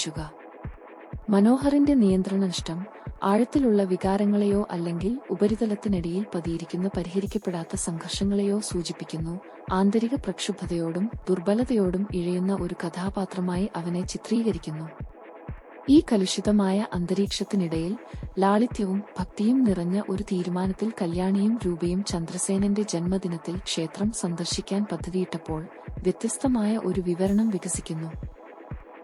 ുക മനോഹറിന്റെ നിയന്ത്രണനഷ്ടം ആഴത്തിലുള്ള വികാരങ്ങളെയോ അല്ലെങ്കിൽ ഉപരിതലത്തിനടിയിൽ പതിയിരിക്കുന്ന പരിഹരിക്കപ്പെടാത്ത സംഘർഷങ്ങളെയോ സൂചിപ്പിക്കുന്നു. ആന്തരിക പ്രക്ഷുബ്ധതയോടും ദുർബലതയോടും ഇഴയുന്ന ഒരു കഥാപാത്രമായി അവനെ ചിത്രീകരിക്കുന്നു. ഈ കലുഷിതമായ അന്തരീക്ഷത്തിനിടയിൽ ലാളിത്യവും ഭക്തിയും നിറഞ്ഞ ഒരു തീരുമാനത്തിൽ കല്യാണിയും രൂപയും ചന്ദ്രസേനന്റെ ജന്മദിനത്തിൽ ക്ഷേത്രം സന്ദർശിക്കാൻ പദ്ധതിയിട്ടപ്പോൾ വ്യത്യസ്തമായ ഒരു വിവരണം വികസിക്കുന്നു.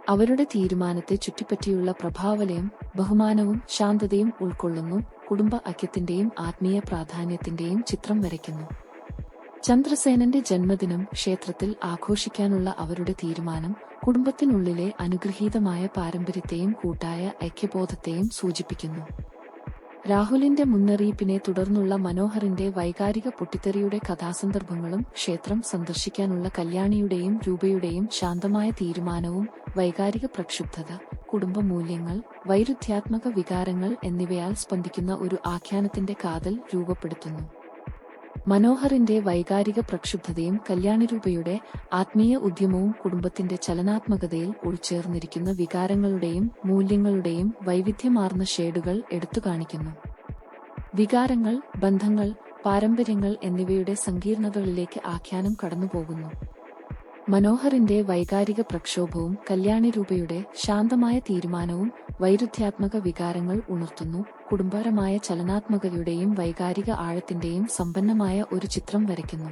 അവരുടെ തീരുമാനത്തെ ചുറ്റിപ്പറ്റിയുള്ള പ്രഭാവലയം ബഹുമാനവും ശാന്തതയും ഉൾക്കൊള്ളുന്നു, കുടുംബ ഐക്യത്തിന്റെയും ആത്മീയ പ്രാധാന്യത്തിന്റെയും ചിത്രം വരയ്ക്കുന്നു. ചന്ദ്രസേനന്റെ ജന്മദിനം ക്ഷേത്രത്തിൽ ആഘോഷിക്കാനുള്ള അവരുടെ തീരുമാനം കുടുംബത്തിനുള്ളിലെ അനുഗ്രഹീതമായ പാരമ്പര്യത്തെയും കൂട്ടായ ഐക്യബോധത്തെയും സൂചിപ്പിക്കുന്നു. രാഹുലിന്റെ മുന്നറിയിപ്പിനെ തുടർന്നുള്ള മനോഹറിന്റെ വൈകാരിക പൊട്ടിത്തെറിയുടെ കഥാസന്ദർഭങ്ങളും ക്ഷേത്രം സന്ദർശിക്കാനുള്ള കല്യാണിയുടെയും രൂപയുടെയും ശാന്തമായ തീരുമാനവും വൈകാരിക പ്രക്ഷുബ്ധത, കുടുംബ മൂല്യങ്ങൾ, വൈരുദ്ധ്യാത്മക വികാരങ്ങൾ എന്നിവയാൽ സ്പന്ദിക്കുന്ന ഒരു ആഖ്യാനത്തിന്റെ കാതൽ രൂപപ്പെടുത്തുന്നു. മനോഹറിന്റെ വൈകാരിക പ്രക്ഷുബ്ധതയും കല്യാണിരൂപയുടെ ആത്മീയ ഉദ്യമവും കുടുംബത്തിന്റെ ചലനാത്മകതയിൽ ഉൾച്ചേർന്നിരിക്കുന്ന വികാരങ്ങളുടെയും മൂല്യങ്ങളുടെയും വൈവിധ്യമാർന്ന ഷേഡുകൾ എടുത്തുകാണിക്കുന്നു. വികാരങ്ങൾ, ബന്ധങ്ങൾ, പാരമ്പര്യങ്ങൾ എന്നിവയുടെ സങ്കീർണതകളിലേക്ക് ആഖ്യാനം കടന്നുപോകുന്നു. മനോഹറിന്റെ വൈകാരിക പ്രക്ഷോഭവും കല്യാണിരൂപയുടെ ശാന്തമായ തീരുമാനവും വൈരുദ്ധ്യാത്മക വികാരങ്ങൾ ഉണർത്തുന്നു, കുടുംബപരമായ ചലനാത്മകതയുടെയും വൈകാരിക ആഴത്തിന്റെയും സമ്പന്നമായ ഒരു ചിത്രം വരയ്ക്കുന്നു.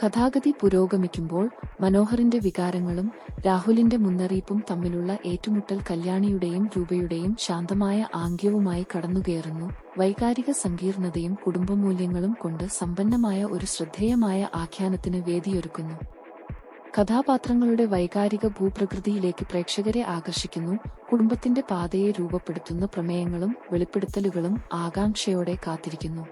കഥാഗതി പുരോഗമിക്കുമ്പോൾ മനോഹറിന്റെ വികാരങ്ങളും രാഹുലിന്റെ മുന്നറിയിപ്പും തമ്മിലുള്ള ഏറ്റുമുട്ടൽ കല്യാണിയുടെയും രൂപയുടെയും ശാന്തമായ ആംഗ്യവുമായി കടന്നുകയറുന്നു. വൈകാരിക സങ്കീർണതയും കുടുംബമൂല്യങ്ങളും കൊണ്ട് സമ്പന്നമായ ഒരു ശ്രദ്ധേയമായ ആഖ്യാനത്തിന് വേദിയൊരുക്കുന്നു. കഥാപാത്രങ്ങളുടെ വൈകാരിക ഭൂപ്രകൃതിയിലേക്ക് പ്രേക്ഷകരെ ആകർഷിക്കുന്നു. കുടുംബത്തിന്റെ പാതയെ രൂപപ്പെടുത്തുന്ന പ്രമേയങ്ങളും വെളിപ്പെടുത്തലുകളും ആകാംക്ഷയോടെ കാത്തിരിക്കുന്നു.